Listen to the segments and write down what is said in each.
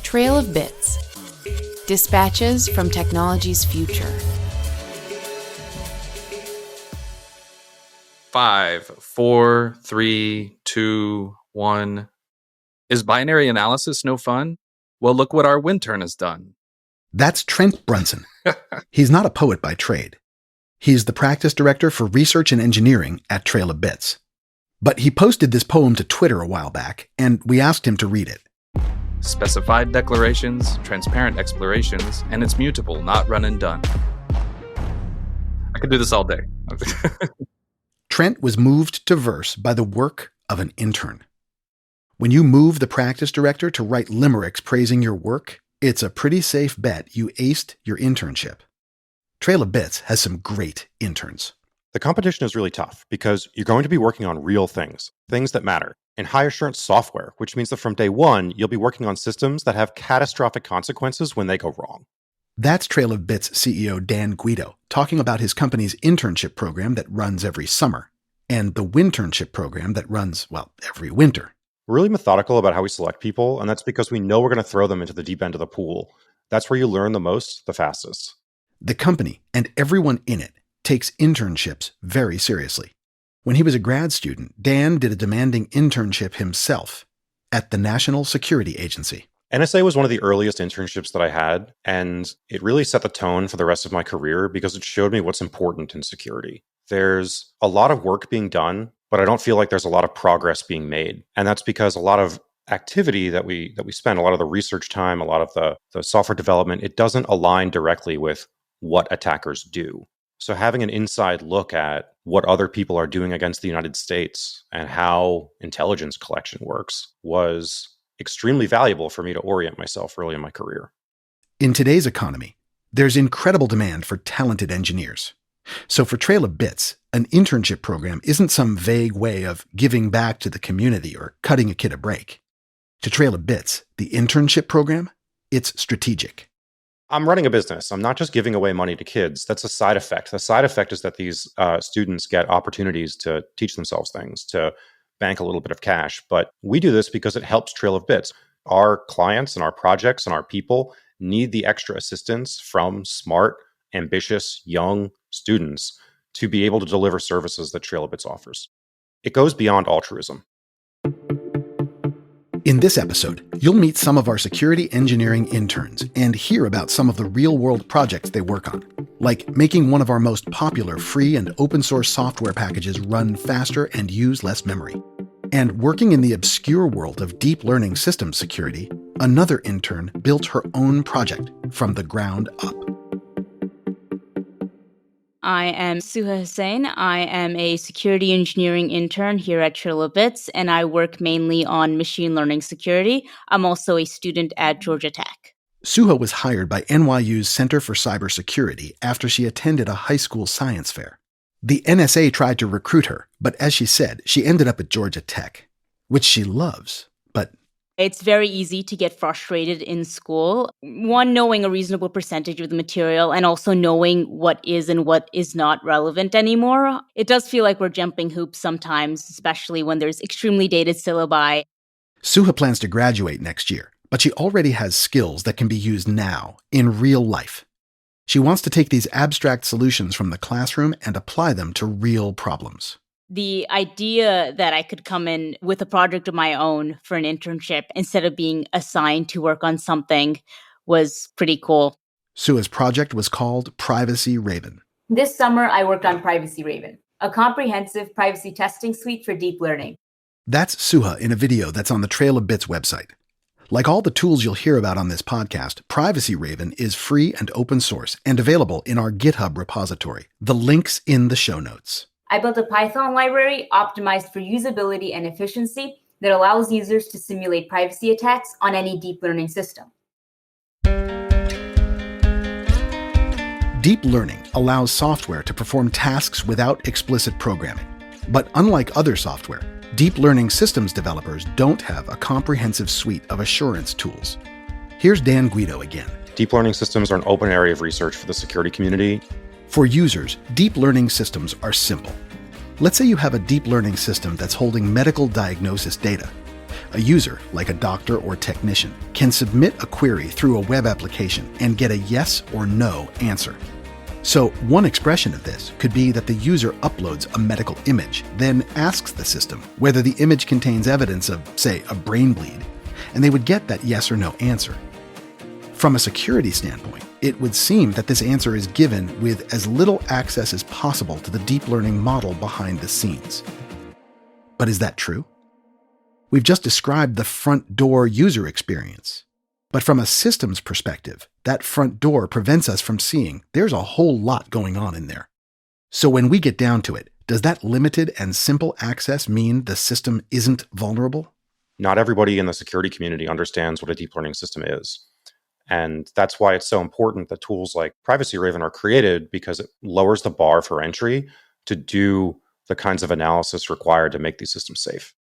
Trail of Bits. Dispatches from technology's future. 5, 4, 3, 2, 1. Is binary analysis no fun? Well, look what our Wintern has done. That's Trent Brunson. He's not a poet by trade. He's the practice director for research and engineering at Trail of Bits. But he posted this poem to Twitter a while back, and we asked him to read it. Specified declarations, transparent explorations, and it's mutable, not run and done. I could do this all day. Trent was moved to verse by the work of an intern. When you move the practice director to write limericks praising your work, it's a pretty safe bet you aced your internship. Trail of Bits has some great interns. The competition is really tough because you're going to be working on real things that matter, and high assurance software, which means that from day one, you'll be working on systems that have catastrophic consequences when they go wrong. That's Trail of Bits CEO Dan Guido talking about his company's internship program that runs every summer and the Winternship program that runs, well, every winter. We're really methodical about how we select people, and that's because we know we're going to throw them into the deep end of the pool. That's where you learn the most, the fastest. The company and everyone in it takes internships very seriously. When he was a grad student, Dan did a demanding internship himself at the National Security Agency. NSA was one of the earliest internships that I had, and it really set the tone for the rest of my career because it showed me what's important in security. There's a lot of work being done, but I don't feel like there's a lot of progress being made. And that's because a lot of activity that we spend, a lot of the research time, a lot of the software development, it doesn't align directly with what attackers do. So having an inside look at what other people are doing against the United States and how intelligence collection works was extremely valuable for me to orient myself early in my career. In today's economy, there's incredible demand for talented engineers. So for Trail of Bits, an internship program isn't some vague way of giving back to the community or cutting a kid a break. To Trail of Bits, the internship program, it's strategic. I'm running a business. I'm not just giving away money to kids. That's a side effect. The side effect is that these students get opportunities to teach themselves things, to bank a little bit of cash. But we do this because it helps Trail of Bits. Our clients and our projects and our people need the extra assistance from smart, ambitious, young students to be able to deliver services that Trail of Bits offers. It goes beyond altruism. In this episode, you'll meet some of our security engineering interns and hear about some of the real-world projects they work on, like making one of our most popular free and open-source software packages run faster and use less memory. And working in the obscure world of deep learning systems security, another intern built her own project from the ground up. I am Suha Hussain. I am a security engineering intern here at Trail of Bits, and I work mainly on machine learning security. I'm also a student at Georgia Tech. Suha was hired by NYU's Center for Cybersecurity after she attended a high school science fair. The NSA tried to recruit her, but as she said, she ended up at Georgia Tech, which she loves, but it's very easy to get frustrated in school. One, knowing a reasonable percentage of the material and also knowing what is and what is not relevant anymore. It does feel like we're jumping hoops sometimes, especially when there's extremely dated syllabi. Suha plans to graduate next year, but she already has skills that can be used now, in real life. She wants to take these abstract solutions from the classroom and apply them to real problems. The idea that I could come in with a project of my own for an internship instead of being assigned to work on something was pretty cool. Suha's project was called Privacy Raven. This summer, I worked on Privacy Raven, a comprehensive privacy testing suite for deep learning. That's Suha in a video that's on the Trail of Bits website. Like all the tools you'll hear about on this podcast, Privacy Raven is free and open source and available in our GitHub repository. The link's in the show notes. I built a Python library optimized for usability and efficiency that allows users to simulate privacy attacks on any deep learning system. Deep learning allows software to perform tasks without explicit programming. But unlike other software, deep learning systems developers don't have a comprehensive suite of assurance tools. Here's Dan Guido again. Deep learning systems are an open area of research for the security community. For users, deep learning systems are simple. Let's say you have a deep learning system that's holding medical diagnosis data. A user, like a doctor or technician, can submit a query through a web application and get a yes or no answer. So one expression of this could be that the user uploads a medical image, then asks the system whether the image contains evidence of, say, a brain bleed, and they would get that yes or no answer. From a security standpoint, it would seem that this answer is given with as little access as possible to the deep learning model behind the scenes. But is that true? We've just described the front door user experience. But from a systems perspective, that front door prevents us from seeing there's a whole lot going on in there. So when we get down to it, does that limited and simple access mean the system isn't vulnerable? Not everybody in the security community understands what a deep learning system is. And that's why it's so important that tools like Privacy Raven are created, because it lowers the bar for entry to do the kinds of analysis required to make these systems safe.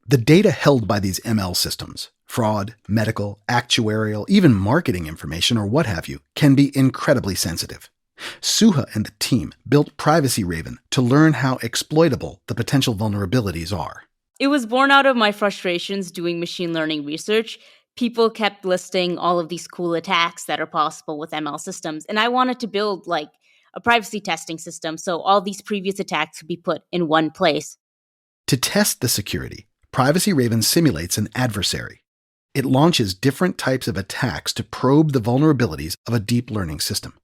The data held by these ML systems, fraud, medical, actuarial, even marketing information or what have you, can be incredibly sensitive. Suha and the team built Privacy Raven to learn how exploitable the potential vulnerabilities are. It was born out of my frustrations doing machine learning research. People kept listing all of these cool attacks that are possible with ML systems, and I wanted to build like a privacy testing system so all these previous attacks could be put in one place. To test the security, Privacy Raven simulates an adversary. It launches different types of attacks to probe the vulnerabilities of a deep learning system.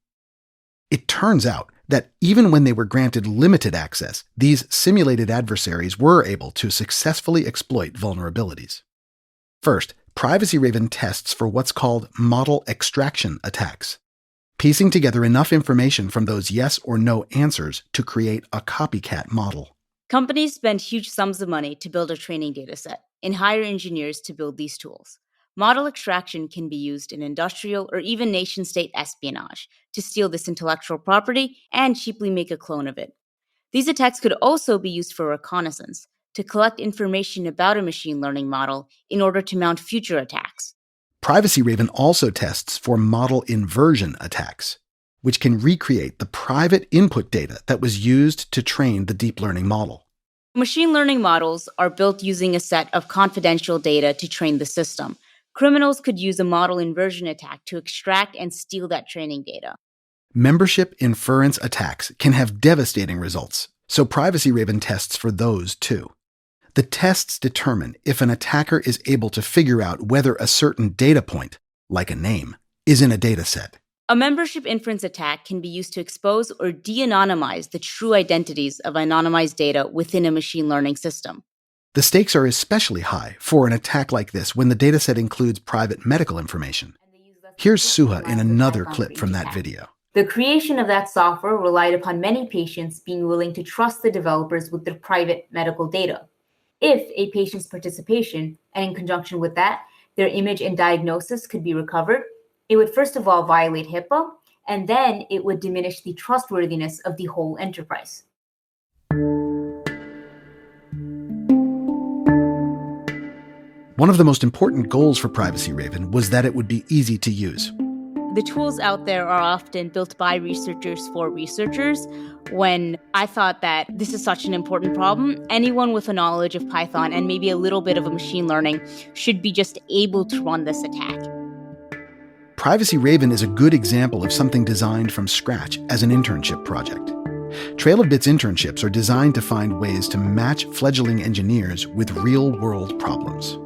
It turns out that even when they were granted limited access, these simulated adversaries were able to successfully exploit vulnerabilities. First, Privacy Raven tests for what's called model extraction attacks, piecing together enough information from those yes or no answers to create a copycat model. Companies spend huge sums of money to build a training dataset and hire engineers to build these tools. Model extraction can be used in industrial or even nation-state espionage to steal this intellectual property and cheaply make a clone of it. These attacks could also be used for reconnaissance, to collect information about a machine learning model in order to mount future attacks. Privacy Raven also tests for model inversion attacks, which can recreate the private input data that was used to train the deep learning model. Machine learning models are built using a set of confidential data to train the system. Criminals could use a model inversion attack to extract and steal that training data. Membership inference attacks can have devastating results, so Privacy Raven tests for those too. The tests determine if an attacker is able to figure out whether a certain data point, like a name, is in a dataset. A membership inference attack can be used to expose or de-anonymize the true identities of anonymized data within a machine learning system. The stakes are especially high for an attack like this when the dataset includes private medical information. Here's Suha in another clip from that video. The creation of that software relied upon many patients being willing to trust the developers with their private medical data. If a patient's participation, and in conjunction with that, their image and diagnosis could be recovered, it would first of all violate HIPAA, and then it would diminish the trustworthiness of the whole enterprise. One of the most important goals for Privacy Raven was that it would be easy to use. The tools out there are often built by researchers for researchers. When I thought that this is such an important problem, anyone with a knowledge of Python and maybe a little bit of a machine learning should be just able to run this attack. Privacy Raven is a good example of something designed from scratch as an internship project. Trail of Bits internships are designed to find ways to match fledgling engineers with real-world problems.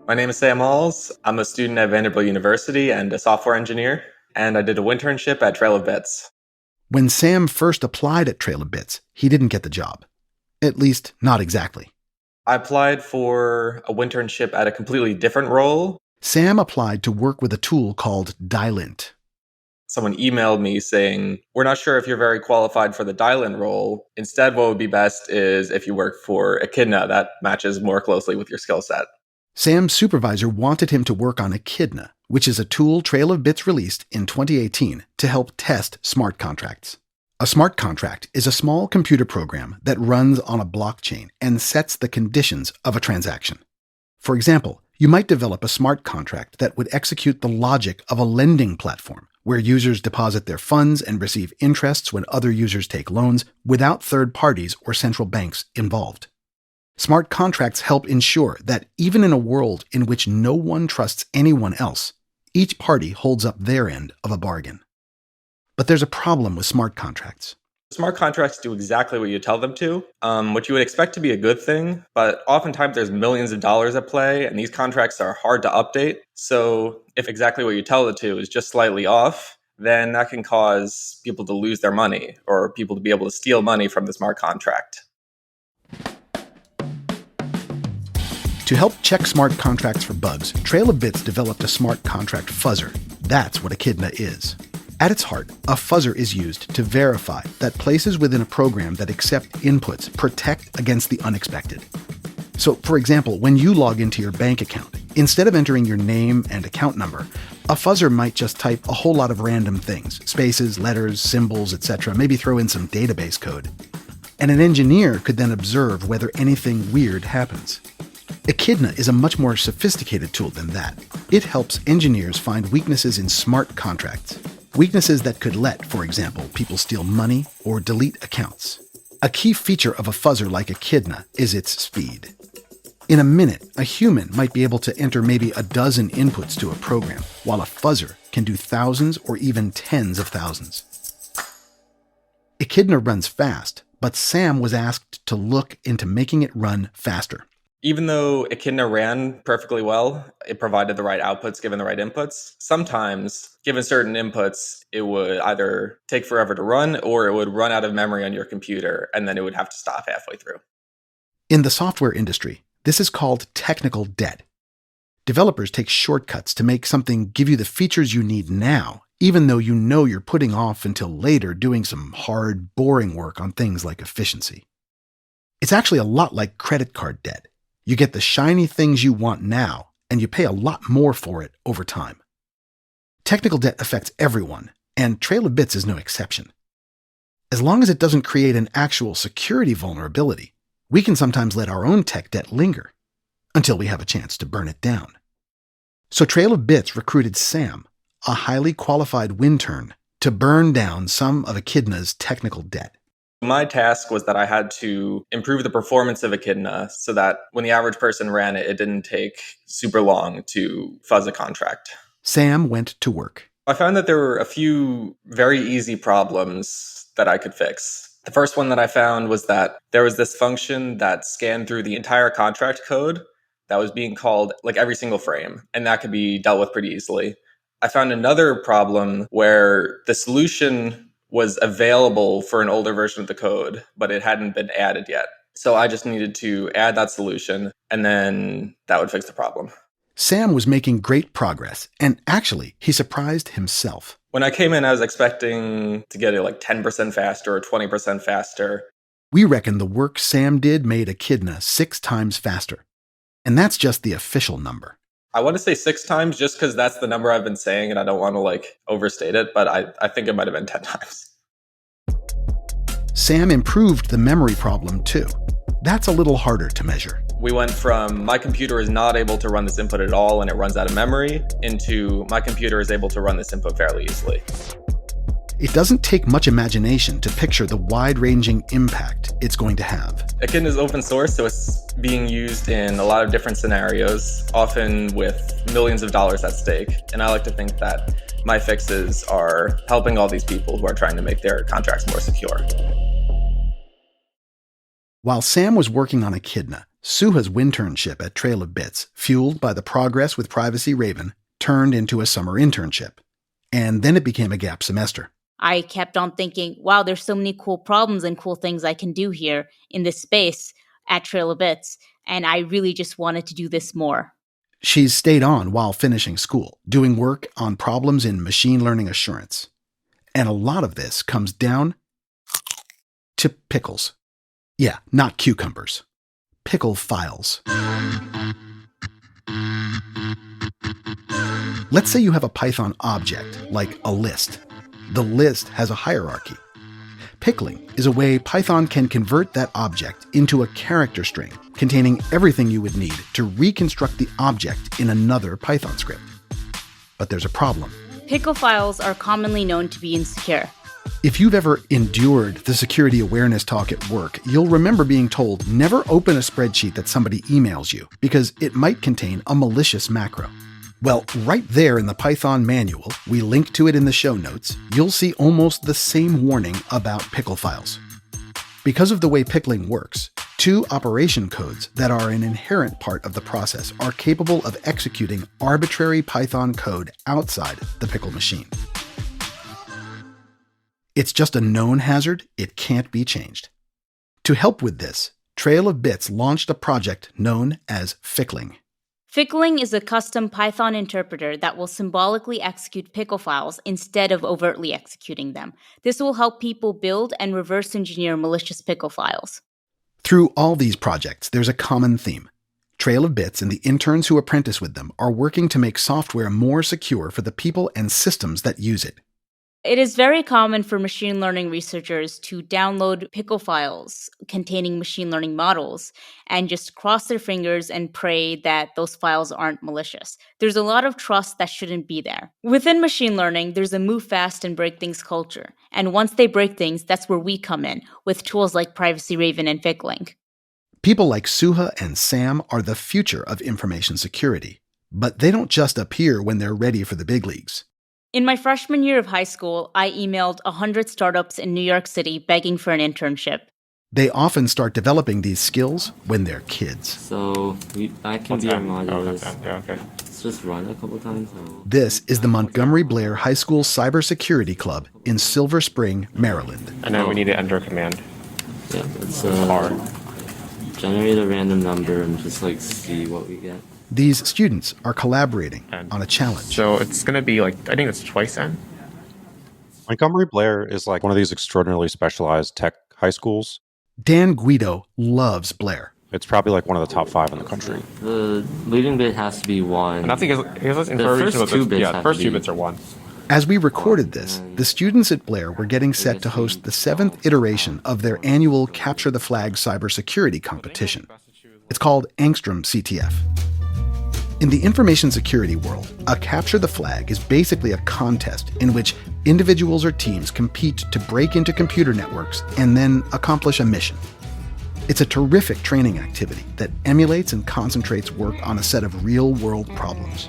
My name is Sam Alls. I'm a student at Vanderbilt University and a software engineer, and I did a Winternships at Trail of Bits. When Sam first applied at Trail of Bits, he didn't get the job. At least, not exactly. I applied for a Winternships at a completely different role. Sam applied to work with a tool called Dylint. Someone emailed me saying, "We're not sure if you're very qualified for the Dylint role. Instead, what would be best is if you work for Echidna. That matches more closely with your skill set." Sam's supervisor wanted him to work on Echidna, which is a tool Trail of Bits released in 2018 to help test smart contracts. A smart contract is a small computer program that runs on a blockchain and sets the conditions of a transaction. For example, you might develop a smart contract that would execute the logic of a lending platform, where users deposit their funds and receive interests when other users take loans without third parties or central banks involved. Smart contracts help ensure that even in a world in which no one trusts anyone else, each party holds up their end of a bargain. But there's a problem with smart contracts. Smart contracts do exactly what you tell them to, which you would expect to be a good thing, but oftentimes there's millions of dollars at play, and these contracts are hard to update. So if exactly what you tell it to is just slightly off, then that can cause people to lose their money or people to be able to steal money from the smart contract. To help check smart contracts for bugs, Trail of Bits developed a smart contract fuzzer. That's what Echidna is. At its heart, a fuzzer is used to verify that places within a program that accept inputs protect against the unexpected. So, for example, when you log into your bank account, instead of entering your name and account number, a fuzzer might just type a whole lot of random things, spaces, letters, symbols, etc., maybe throw in some database code. And an engineer could then observe whether anything weird happens. Echidna is a much more sophisticated tool than that. It helps engineers find weaknesses in smart contracts. Weaknesses that could let, for example, people steal money or delete accounts. A key feature of a fuzzer like Echidna is its speed. In a minute, a human might be able to enter maybe a dozen inputs to a program, while a fuzzer can do thousands or even tens of thousands. Echidna runs fast, but Sam was asked to look into making it run faster. Even though Echidna ran perfectly well, it provided the right outputs given the right inputs. Sometimes, given certain inputs, it would either take forever to run or it would run out of memory on your computer and then it would have to stop halfway through. In the software industry, this is called technical debt. Developers take shortcuts to make something give you the features you need now, even though you know you're putting off until later doing some hard, boring work on things like efficiency. It's actually a lot like credit card debt. You get the shiny things you want now, and you pay a lot more for it over time. Technical debt affects everyone, and Trail of Bits is no exception. As long as it doesn't create an actual security vulnerability, we can sometimes let our own tech debt linger until we have a chance to burn it down. So Trail of Bits recruited Sam, a highly qualified Wintern, to burn down some of Echidna's technical debt. My task was that I had to improve the performance of Echidna so that when the average person ran it, it didn't take super long to fuzz a contract. Sam went to work. I found that there were a few very easy problems that I could fix. The first one that I found was that there was this function that scanned through the entire contract code that was being called like every single frame, and that could be dealt with pretty easily. I found another problem where the solution was available for an older version of the code, but it hadn't been added yet. So I just needed to add that solution, and then that would fix the problem. Sam was making great progress, and actually, he surprised himself. When I came in, I was expecting to get it like 10% faster or 20% faster. We reckon the work Sam did made Echidna 6 times faster. And that's just the official number. I want to say 6 times just because that's the number I've been saying and I don't want to overstate it, but I think it might have been 10 times. Sam improved the memory problem too. That's a little harder to measure. We went from my computer is not able to run this input at all and it runs out of memory into my computer is able to run this input fairly easily. It doesn't take much imagination to picture the wide-ranging impact it's going to have. Echidna is open source, so it's being used in a lot of different scenarios, often with millions of dollars at stake. And I like to think that my fixes are helping all these people who are trying to make their contracts more secure. While Sam was working on Echidna, Suha's Winternship at Trail of Bits, fueled by the progress with Privacy Raven, turned into a summer internship. And then it became a gap semester. I kept on thinking, wow, there's so many cool problems and cool things I can do here in this space at Trail of Bits. And I really just wanted to do this more. She's stayed on while finishing school, doing work on problems in machine learning assurance. And a lot of this comes down to pickles. Yeah, not cucumbers. Pickle files. Let's say you have a Python object, like a list. The list has a hierarchy. Pickling is a way Python can convert that object into a character string containing everything you would need to reconstruct the object in another Python script. But there's a problem. Pickle files are commonly known to be insecure. If you've ever endured the security awareness talk at work, you'll remember being told never open a spreadsheet that somebody emails you because it might contain a malicious macro. Well, right there in the Python manual, we link to it in the show notes, you'll see almost the same warning about pickle files. Because of the way pickling works, two operation codes that are an inherent part of the process are capable of executing arbitrary Python code outside the pickle machine. It's just a known hazard, it can't be changed. To help with this, Trail of Bits launched a project known as Fickling. Fickling is a custom Python interpreter that will symbolically execute pickle files instead of overtly executing them. This will help people build and reverse engineer malicious pickle files. Through all these projects, there's a common theme. Trail of Bits and the interns who apprentice with them are working to make software more secure for the people and systems that use it. It is very common for machine learning researchers to download pickle files containing machine learning models and just cross their fingers and pray that those files aren't malicious. There's a lot of trust that shouldn't be there. Within machine learning, there's a move fast and break things culture. And once they break things, that's where we come in with tools like Privacy Raven and Fickling. People like Suha and Sam are the future of information security, but they don't just appear when they're ready for the big leagues. In my freshman year of high school, I emailed 100 startups in New York City begging for an internship. They often start developing these skills when they're kids. So I can be our modulars. Okay. Let's just run a couple times. This is the Montgomery Blair High School Cybersecurity Club in Silver Spring, Maryland. And then we need it under command. Yeah, let's generate a random number and just see what we get. These students are collaborating on a challenge. So it's going to be I think it's twice n. Montgomery Blair is one of these extraordinarily specialized tech high schools. Dan Guido loves Blair. It's probably one of the top 5 in the country. The leading bit has to be 1. And I think the first two bits are 1. As we recorded this, the students at Blair were getting set to host the 7th iteration of their annual Capture the Flag cybersecurity competition. It's called Angstrom CTF. In the information security world, a Capture the Flag is basically a contest in which individuals or teams compete to break into computer networks and then accomplish a mission. It's a terrific training activity that emulates and concentrates work on a set of real-world problems.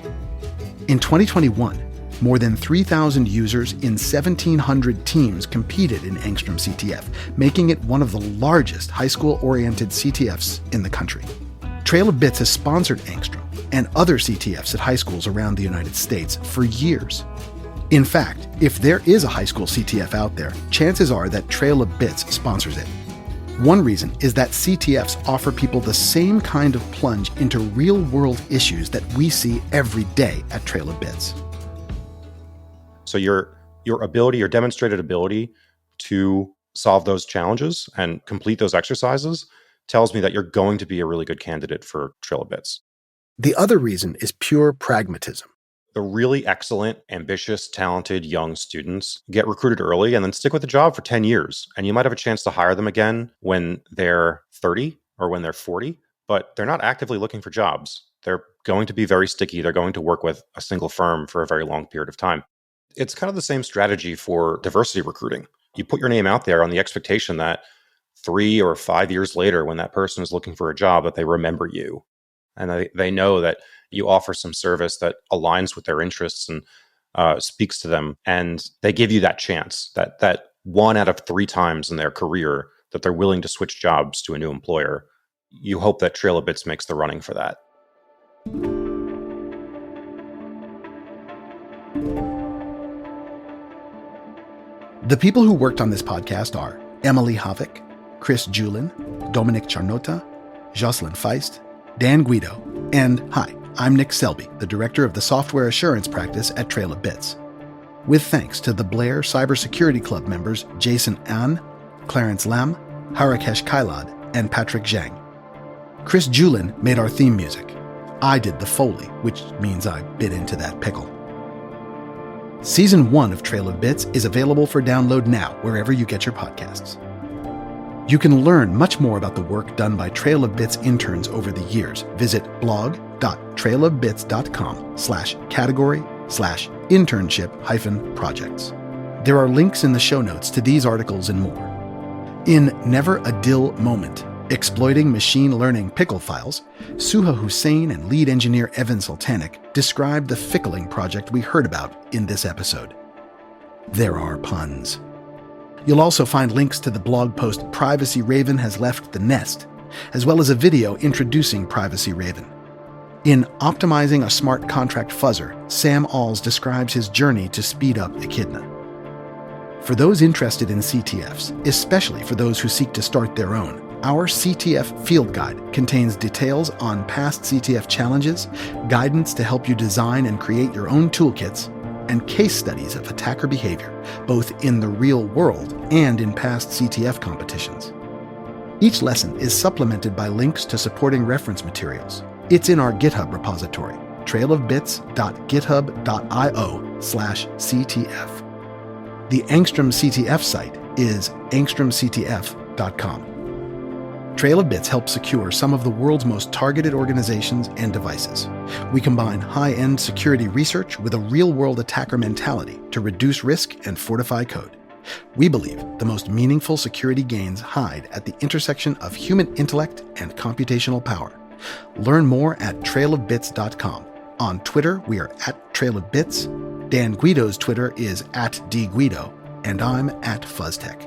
In 2021, more than 3,000 users in 1,700 teams competed in Angstrom CTF, making it one of the largest high school-oriented CTFs in the country. Trail of Bits has sponsored Angstrom and other CTFs at high schools around the United States for years. In fact, if there is a high school CTF out there, chances are that Trail of Bits sponsors it. One reason is that CTFs offer people the same kind of plunge into real-world issues that we see every day at Trail of Bits. So your demonstrated ability to solve those challenges and complete those exercises tells me that you're going to be a really good candidate for Trail of Bits. The other reason is pure pragmatism. The really excellent, ambitious, talented young students get recruited early and then stick with the job for 10 years. And you might have a chance to hire them again when they're 30 or when they're 40, but they're not actively looking for jobs. They're going to be very sticky. They're going to work with a single firm for a very long period of time. It's kind of the same strategy for diversity recruiting. You put your name out there on the expectation that 3 or 5 years later, when that person is looking for a job, that they remember you. And they know that you offer some service that aligns with their interests and speaks to them. And they give you that chance, that 1 out of 3 times in their career that they're willing to switch jobs to a new employer. You hope that Trail of Bits makes the running for that. The people who worked on this podcast are Emily Havik, Chris Julin, Dominic Charnota, Jocelyn Feist, Dan Guido, and hi, I'm Nick Selby, the director of the software assurance practice at Trail of Bits. With thanks to the Blair Cybersecurity Club members Jason An, Clarence Lam, Harakesh Kailad, and Patrick Zhang. Chris Julin made our theme music. I did the Foley, which means I bit into that pickle. Season 1 of Trail of Bits is available for download now wherever you get your podcasts. You can learn much more about the work done by Trail of Bits interns over the years. Visit blog.trailofbits.com/category/ www.gatehub.com/internship-projects. There are links in the show notes to these articles and more. In Never a Dill Moment, Exploiting Machine Learning Pickle Files, Suha Hussain and lead engineer Evan Sultanic describe the fickling project we heard about in this episode. There are puns. You'll also find links to the blog post Privacy Raven Has Left the Nest, as well as a video introducing Privacy Raven. In Optimizing a Smart Contract Fuzzer, Sam Alls describes his journey to speed up Echidna. For those interested in CTFs, especially for those who seek to start their own, our CTF Field Guide contains details on past CTF challenges, guidance to help you design and create your own toolkits, and case studies of attacker behavior, both in the real world and in past CTF competitions. Each lesson is supplemented by links to supporting reference materials. It's in our GitHub repository, trailofbits.github.io/CTF. The Angstrom CTF site is angstromctf.com. Trail of Bits helps secure some of the world's most targeted organizations and devices. We combine high-end security research with a real-world attacker mentality to reduce risk and fortify code. We believe the most meaningful security gains hide at the intersection of human intellect and computational power. Learn more at trailofbits.com. On Twitter, we are @trailofbits. Dan Guido's Twitter is @dguido, and I'm @fuzztech.